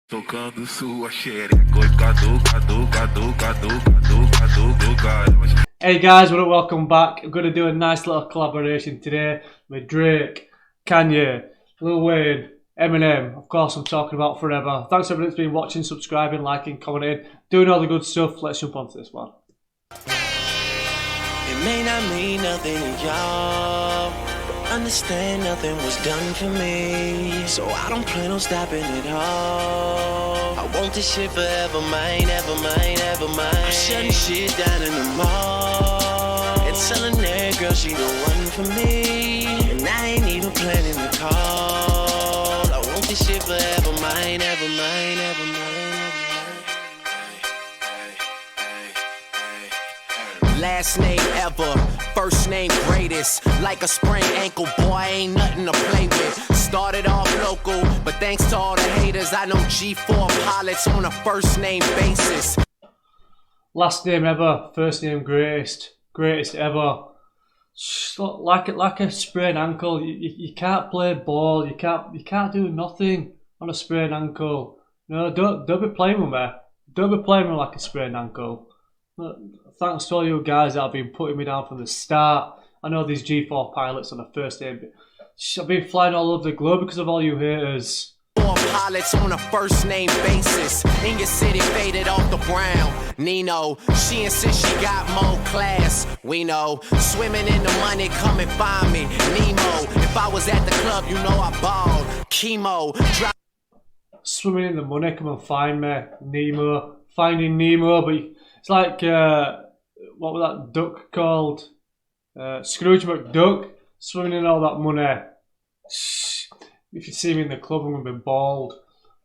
Tocando sua xereca, cadu, cadu, cadu, cadu, cadu, cadu, cadu. Hey guys, welcome back. I'm going to do a nice little collaboration today with Drake, Kanye, Lil Wayne, Eminem. Of course, I'm talking about Forever. Thanks everyone that's been watching, subscribing, liking, commenting, doing all the good stuff. Let's jump onto this one. It may not mean nothing to y'all, but understand nothing was done for me, so I don't plan on stopping at all. I want this shit forever, mine, ever mine, ever mine. I'm shutting shit down in the mall and telling that girl she the one for me, and I ain't even planning to call. I want this shit forever, mine, ever mine, ever mine. Last name ever, first name greatest. Like a sprained ankle, boy, ain't nothing to play with. Started off local, but thanks to all the haters, I know G4 pilots on a first name basis. Last name ever, first name greatest, greatest ever. Like a sprained ankle, you can't play ball, you can't do nothing on a sprained ankle. No, don't be playing with me. Don't be playing with me like a sprained ankle. Thanks to all you guys that have been putting me down from the start. I know these G4 pilots on the first day, but I've been flying all over the globe because of all you haters. Pilots on a first name basis. In your city, faded off the brown. Nino, she insists she got more class. We know, swimming in the money, come and find me. Nemo, if I was at the club, you know I balled. Chemo, drop. Swimming in the money, come and find me. Nemo, finding Nemo, but it's like, what was that duck called? Scrooge McDuck, swimming in all that money. If you see me in the club, I'm going to be bald,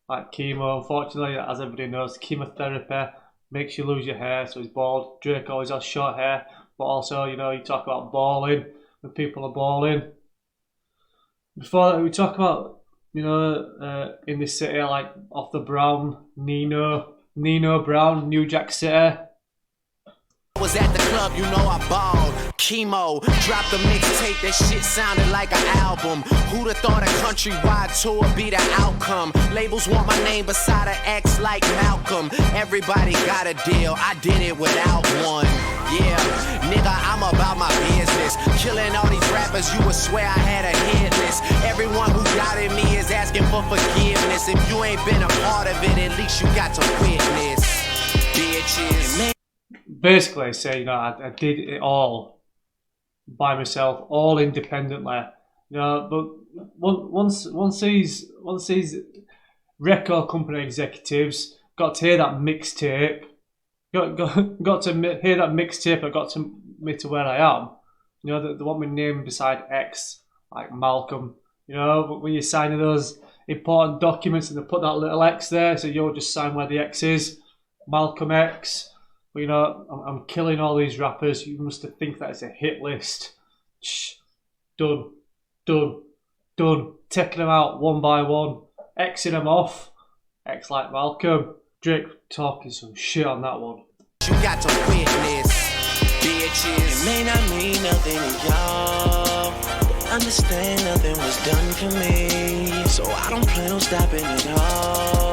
like chemo. Unfortunately, as everybody knows, chemotherapy makes you lose your hair, so he's bald. Drake always has short hair, but also, you know, you talk about balling, when people are balling. Before that, we talk about, you know, in this city, like off the Brown, Nino Brown, New Jack City. Was at the club, you know I balled. Chemo, dropped a mixtape, that shit sounded like an album. Who'd have thought a countrywide tour be the outcome? Labels want my name beside an X like Malcolm. Everybody got a deal, I did it without one. Yeah, nigga, I'm about my business. Killing all these rappers, you would swear I had a hit list. Everyone who doubted me is asking for forgiveness. If you ain't been a part of it, at least you got to witness. Bitches. Basically, say, you know, I did it all by myself, all independently. You know, but once these record company executives got to hear that mixtape, got to hear that mixtape, I got to me to where I am. You know, they want my name beside X, like Malcolm. You know, when you're signing those important documents and they put that little X there, so you'll just sign where the X is, Malcolm X. But you know, I'm killing all these rappers. You must have think that it's a hit list. Shh. Done. Taking them out one by one. Xing them off. X like Malcolm. Drake talking some shit on that one. You got to witness, bitches. It may not mean nothing to y'all, but understand nothing was done for me, so I don't plan on stopping at all.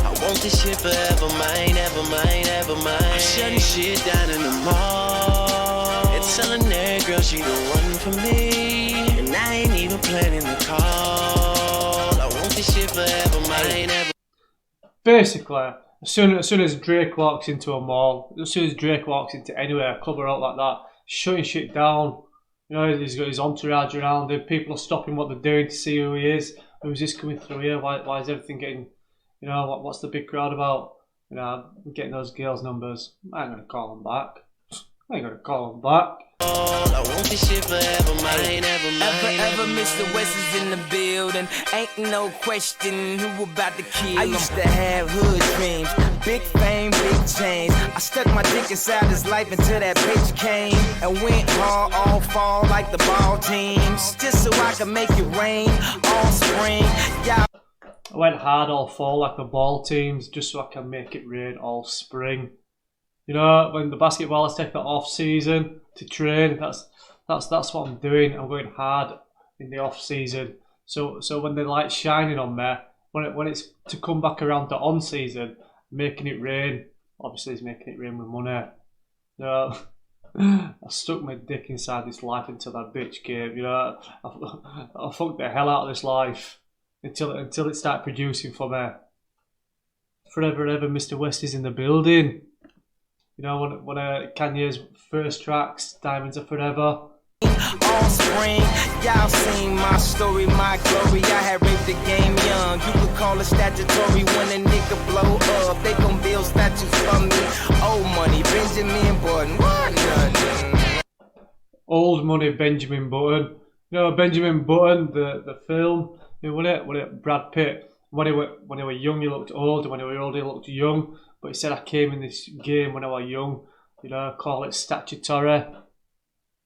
I want this shit forever, mine, ever mine, ever mine. I'm shutting shit down in the mall and telling that girl she the one for me, and I ain't even planning to call. I want this shit forever, mine, ever. Basically, as soon as Drake walks into a mall, as soon as Drake walks into anywhere, a club or out like that, shutting shit down. You know, he's got his entourage around him. People are stopping what they're doing to see who he is. Who's this coming through here? Why is everything getting? You know, what's the big crowd about? You know, getting those girls' numbers. I ain't gonna call them back. I want this shit forever, mine, ever mine. Ever Mr. West is in the building. Ain't no question who about to kill. I used to have hood dreams, big fame, big chains. I stuck my dick inside his life until that bitch came and went hard all fall like the ball teams, just so I could make it rain all spring. Yeah. I went hard all fall like the ball teams just so I can make it rain all spring. You know, when the basketballers take the off season to train, that's what I'm doing. I'm going hard in the off season So when the light's shining on me, when it's to come back around to on season, making it rain. Obviously, he's making it rain with money. No, I stuck my dick inside this life until that bitch came. You know, I fucked the hell out of this life until it started producing for me. Forever and ever, Mr. West is in the building. You know, one of Kanye's first tracks, Diamonds Are Forever. All spring, y'all seen my story, my glory. I had raped the game young. You could call it statutory when a nigga blow up. They gon' build statues for me. Old money, Benjamin Button. What nothing? Old money, Benjamin Button. You know, Benjamin Button, the film. You know, when it Brad Pitt. When he were young, he looked old. When he were old, he looked young. But he said, I came in this game when I was young. You know, call it statutory.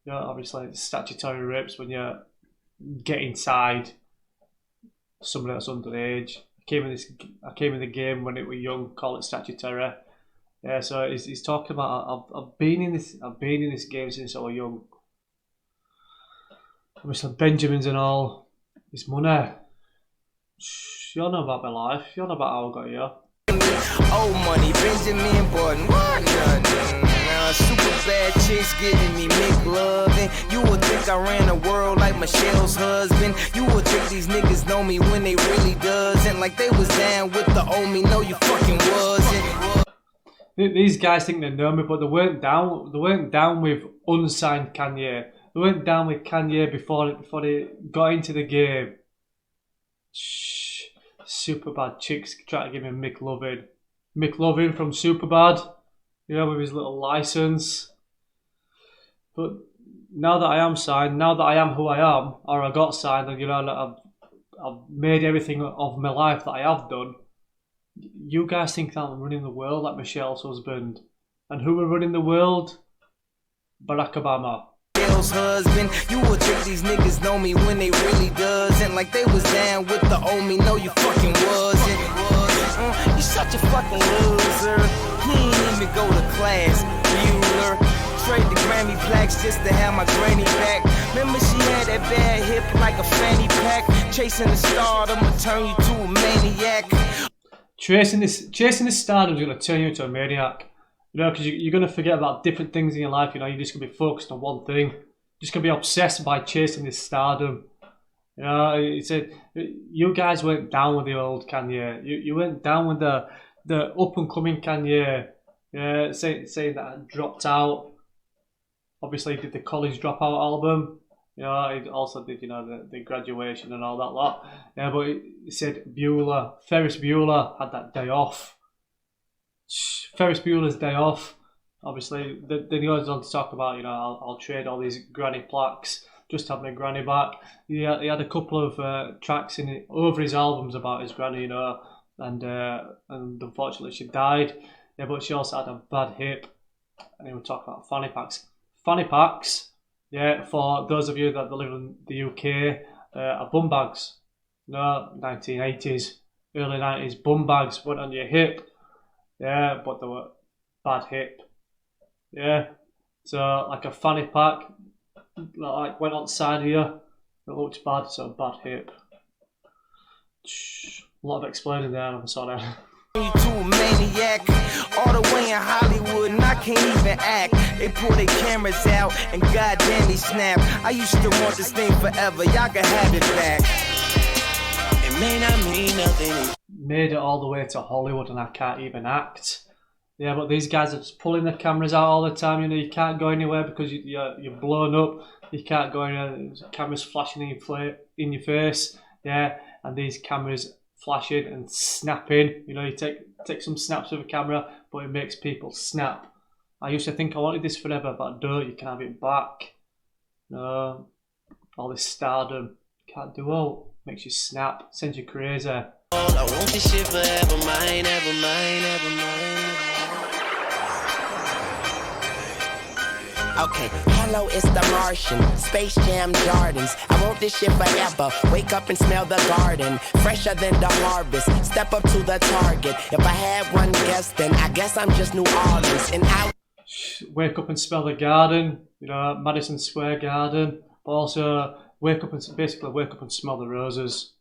You know, obviously, it's statutory rapes when you get inside somebody that's underage. I came in the game when it was young. Call it statutory. Yeah, so he's talking about I've been in this game since I was young. Obviously, Benjamins and all. It's money. You all know about my life. You all know about how I got here. Old money, Benjamin Button. What nothing? Super bad chicks giving me McLovin'. You would think I ran the world like Michelle's husband. You would think these niggas know me when they really doesn't. Like they was down with the old me. No, you fucking wasn't. These guys think they know me, but they weren't down. They weren't down with unsigned Kanye. They weren't down with Kanye before they got into the game. Shh. Superbad chicks try to give me McLovin. McLovin from Superbad. You know, with his little license. But now that I am signed, now that I am who I am, or I got signed, and you know, I've made everything of my life that I have done. You guys think that I'm running the world like Michelle's husband, and who are running the world? Barack Obama. Husband, you would think these niggas know me when they really doesn't. Like they was down with the old me. No, you fucking wasn't. You such a fucking loser. You ain't even go to class, Bueller. Trade the Grammy plaques just to have my granny back. Remember she had that bad hip like a fanny pack. Chasing the stardom will turn you to a maniac. Chasing this stardom is going to turn you into a maniac. You know, because you're going to forget about different things in your life. You know, you're just going to be focused on one thing. Just going to be obsessed by chasing this stardom. You know, he said, you guys went down with the old Kanye. You went down with the up and coming Kanye. Saying that I dropped out. Obviously, he did the college dropout album. You know, he also did, you know, the graduation and all that lot. Yeah, but he said Ferris Bueller had that day off. Ferris Bueller's day off. Obviously, then he goes on to talk about, you know, I'll trade all these granny plaques just to have my granny back. He had a couple of tracks over his albums about his granny, you know, and unfortunately she died. Yeah, but she also had a bad hip. And he would talk about fanny packs. Fanny packs, yeah, for those of you that live in the UK, are bum bags. No, 1980s, early 90s, bum bags went on your hip. Yeah, but they were bad hip. Yeah, so like a fanny pack, like went on the side here. It looked bad, so bad hip. A lot of explaining there, I'm sorry. You to a maniac, all the way in Hollywood, and I can't even act. They pull their cameras out, and goddamn they snap. I used to want this thing forever, y'all can have it back. It may not mean nothing. Made it all the way to Hollywood, and I can't even act. Yeah, but these guys are just pulling the cameras out all the time. You know, you can't go anywhere because you're blown up. You can't go anywhere. There's cameras flashing in your face. Yeah, and these cameras flashing and snapping. You know, you take some snaps with a camera, but it makes people snap. I used to think I wanted this forever, but I don't. You can have it back. No, all this stardom, can't do all. Makes you snap, sends you crazy. I want this shit forever, mine, ever mine, ever mine. Okay, hello, it's the Martian, Space Jam Jordans. I want this shit forever, wake up and smell the garden, fresher than the harvest, step up to the target. If I had one guess, then I guess I'm just New Orleans. And I wake up and smell the garden, you know, Madison Square Garden, but also basically wake up and smell the roses.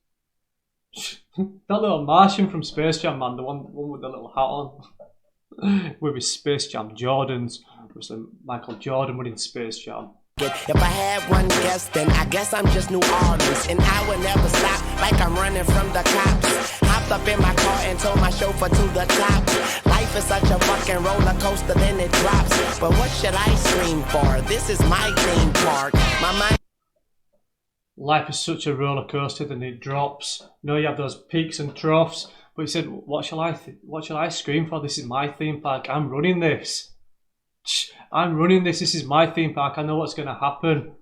That little Martian from Space Jam, man, the one with the little hat on, with his Space Jam Jordans. Obviously, Michael Jordan winning Space Jam. If I had one guess, then I guess I'm just New Orleans. And I would never stop like I'm running from the cops. Hopped up in my car and told my chauffeur to the top. Life is such a fucking roller coaster, then it drops. But what should I scream for? This is my theme park. My mind. Life is such a roller coaster, then it drops. You know, you have those peaks and troughs. But he said, what shall I scream for? This is my theme park. I'm running this. I'm running this. This is my theme park. I know what's going to happen.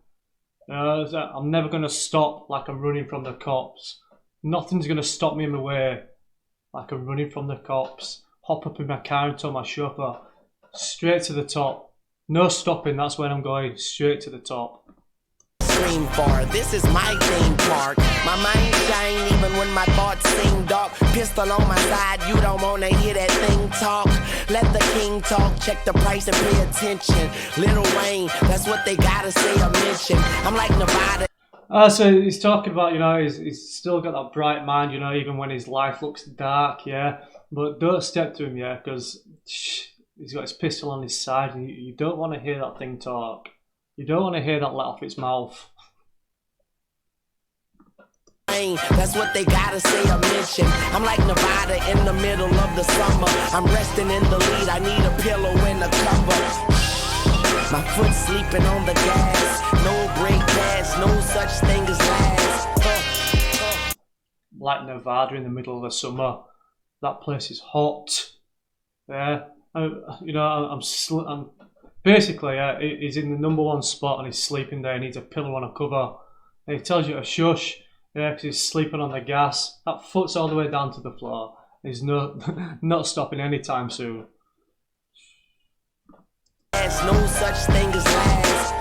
I'm never going to stop like I'm running from the cops. Nothing's going to stop me in my way like I'm running from the cops. Hop up in my car and tell my chauffeur, straight to the top. No stopping. That's where I'm going. Straight to the top. Scream for. This is my theme park. My mind shine even when my thoughts seem dark. Pistol on my side, you don't wanna hear that thing talk. Let the king talk, check the price and pay attention. Lil Wayne, that's what they gotta say or mention. I'm like Nevada. So he's talking about, you know, he's still got that bright mind, you know, even when his life looks dark, yeah. But don't step to him, yeah, because he's got his pistol on his side and you don't want to hear that thing talk. You don't want to hear that let off its mouth. That's what they gotta say or mention. I'm like Nevada in the middle of the summer. I'm resting in the lead, I need a pillow and a cover. My foot sleeping on the gas. No brake pads, no such thing as last. Like Nevada in the middle of the summer. That place is hot. Yeah, you know, I'm basically, he's in the #1 spot and he's sleeping there. He needs a pillow and a cover. And he tells you to shush, yeah, because he's sleeping on the gas. That foot's all the way down to the floor. He's not stopping anytime soon. There's no such thing as last.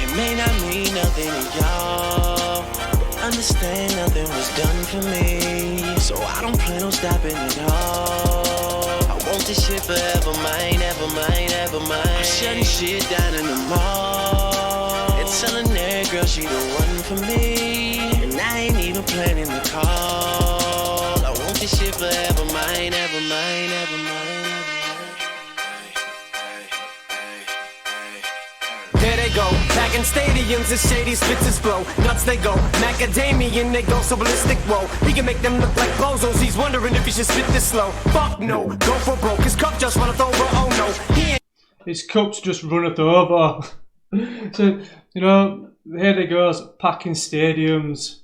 It may not mean nothing to y'all. Understand nothing was done for me, so I don't plan on stopping at all. I want this shit forever, mine, ever mine, ever mine. I'm shutting shit down in the mall and telling that girl she the one for me, and I ain't even planning the call. I want this shit forever, mine, ever mine, ever mine. There they go, back in stadiums, the shady spits his flow. Nuts they go, macadamian they go so ballistic, whoa. He can make them look like bozos, he's wondering if he should spit this slow. Fuck no, go for broke, his cup just runneth over, oh no. He ain't His cups just runneth over. So, you know, here he goes, packing stadiums.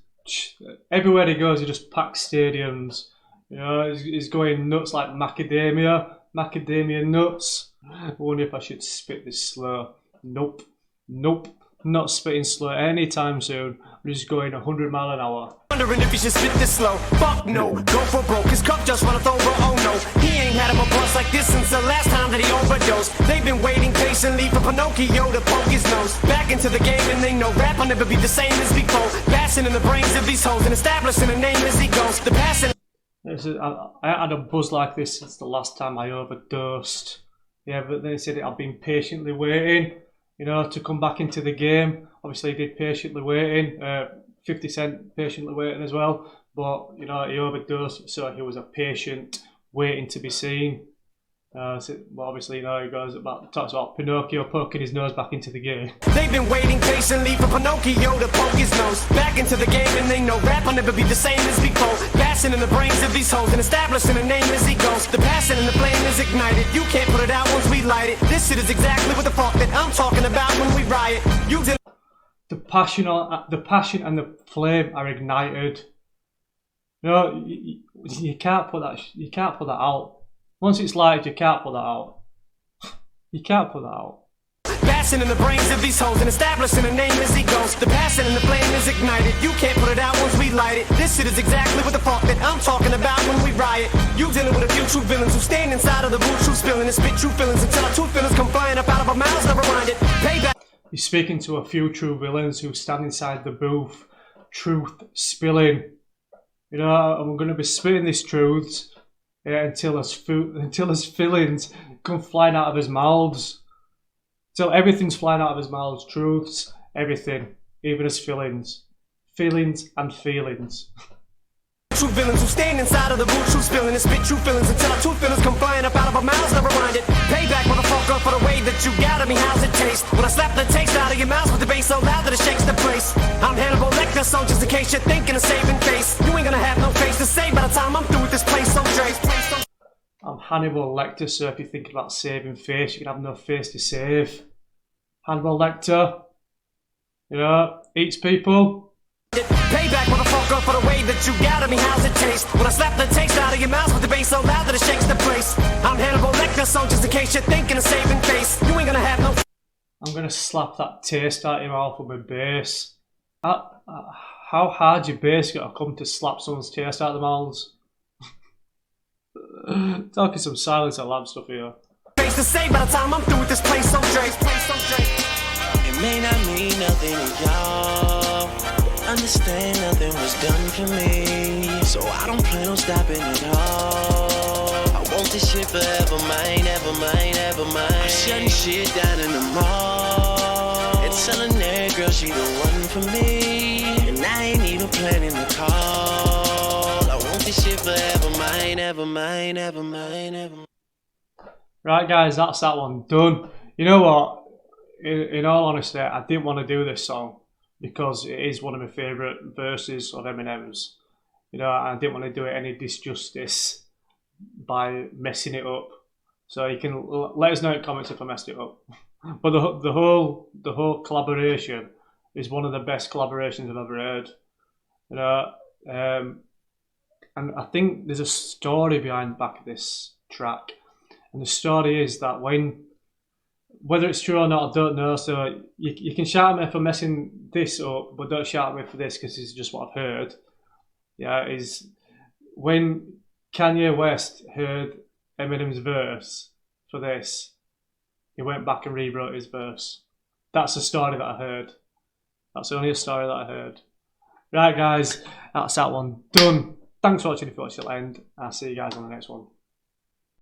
Everywhere he goes, he just packs stadiums. You know, he's going nuts like macadamia nuts. I wonder if I should spit this slow. Nope, not spitting slow anytime soon. I'm just going 100 miles an hour. wondering if he should spit this slow. Fuck no, go for broke, his cup just runneth over, oh no. He ain't had him a bust like this since the last time that he overdosed. They've been waiting patiently for Pinocchio to poke his nose back into the game, and they know rap will never be the same as before. Passing in the brains of these hoes and establishing a name as he goes. The passing. I had a buzz like this since the last time I overdosed. Yeah, but they said I've been patiently waiting, you know, to come back into the game. Obviously, he did patiently waiting. 50 Cent patiently waiting as well. But, you know, he overdosed, so he was a patient waiting to be seen. Well, obviously, you know, he talks about Pinocchio poking his nose back into the game. They've been waiting patiently for Pinocchio to poke his nose back into the game, and they know rap will never be the same as before. Passing in the brains of these hoes and establishing a name as he goes. The passion and the flame is ignited. You can't put it out once we light it. This shit is exactly what the fuck that I'm talking about when we riot. You did. The passion and the flame are ignited. You know, you can't put that. You can't put that out. Once it's lighted, you can't put that out. You can't put that out. Passion in the brains of these hoes and establishing a name as he goes. The passion and the flame is ignited. You can't put it out once we light it. This shit is exactly what the fuck that I'm talking about when we riot. You dealing with a few true villains who stand inside of the booth, true spilling and spit true feelings until our true feelings come flying up out of our mouths. Never mind it. Payback. He's speaking to a few true villains who stand inside the booth, truth spilling. You know, and we're going to be spitting these truths until his feelings come flying out of his mouths. So everything's flying out of his mouths, truths, everything. even as feelings. Feelings and feelings. True villains who stand inside of the root, true spilling and spit true feelings until our true feelings come flying up out of our mouths, never mind it. Payback, motherfucker, for the way that you got at me, how's it taste? When I slap the taste out of your mouth with the bass so loud that it shakes the place. I'm Hannibal Lecter, so just in case you're thinking of saving face, you ain't gonna have no face to say by the time I'm through with this place, so Dre's. I'm Hannibal Lecter, so if you're thinking about saving face, you can have no face to save. Hannibal Lecter, you know, eats people. Payback, motherfucker, for the way that you got at me, how's it taste? When I slap the taste out of your mouth with the bass so loud that it shakes the place. I'm Hannibal Lecter, so just in case you're thinking of saving face, you ain't gonna have no. I'm gonna slap that taste out of your mouth with my bass. How hard your bass gotta come to slap someone's taste out of their mouths? Talking some Silence and Lamb stuff here. Face to say by the time I'm through with this place, so Dre's. It may not mean nothing to y'all. Understand nothing was done for me, so I don't plan on stopping at all. I want this shit forever, mine, ever mine, ever mine. I'm shutting shit down in the mall and telling that girl she the one for me, and I ain't even planning the call. I want this shit forever, mine, ever mine, ever mine, ever mine. Right, guys, that's that one done. You know what? In all honesty, I didn't want to do this song because it is one of my favourite verses of Eminem's. You know, I didn't want to do it any disjustice by messing it up. So you can let us know in comments if I messed it up. But the whole collaboration is one of the best collaborations I've ever heard. You know, and I think there's a story behind the back of this track. And the story is that whether it's true or not, I don't know. So you can shout at me for messing this up, but don't shout at me for this because this is just what I've heard. Yeah, is when Kanye West heard Eminem's verse for this, he went back and rewrote his verse. That's the story that I heard. That's only a story that I heard. Right, guys, that's that one done. Thanks for watching if you watched till the end. I'll see you guys on the next one.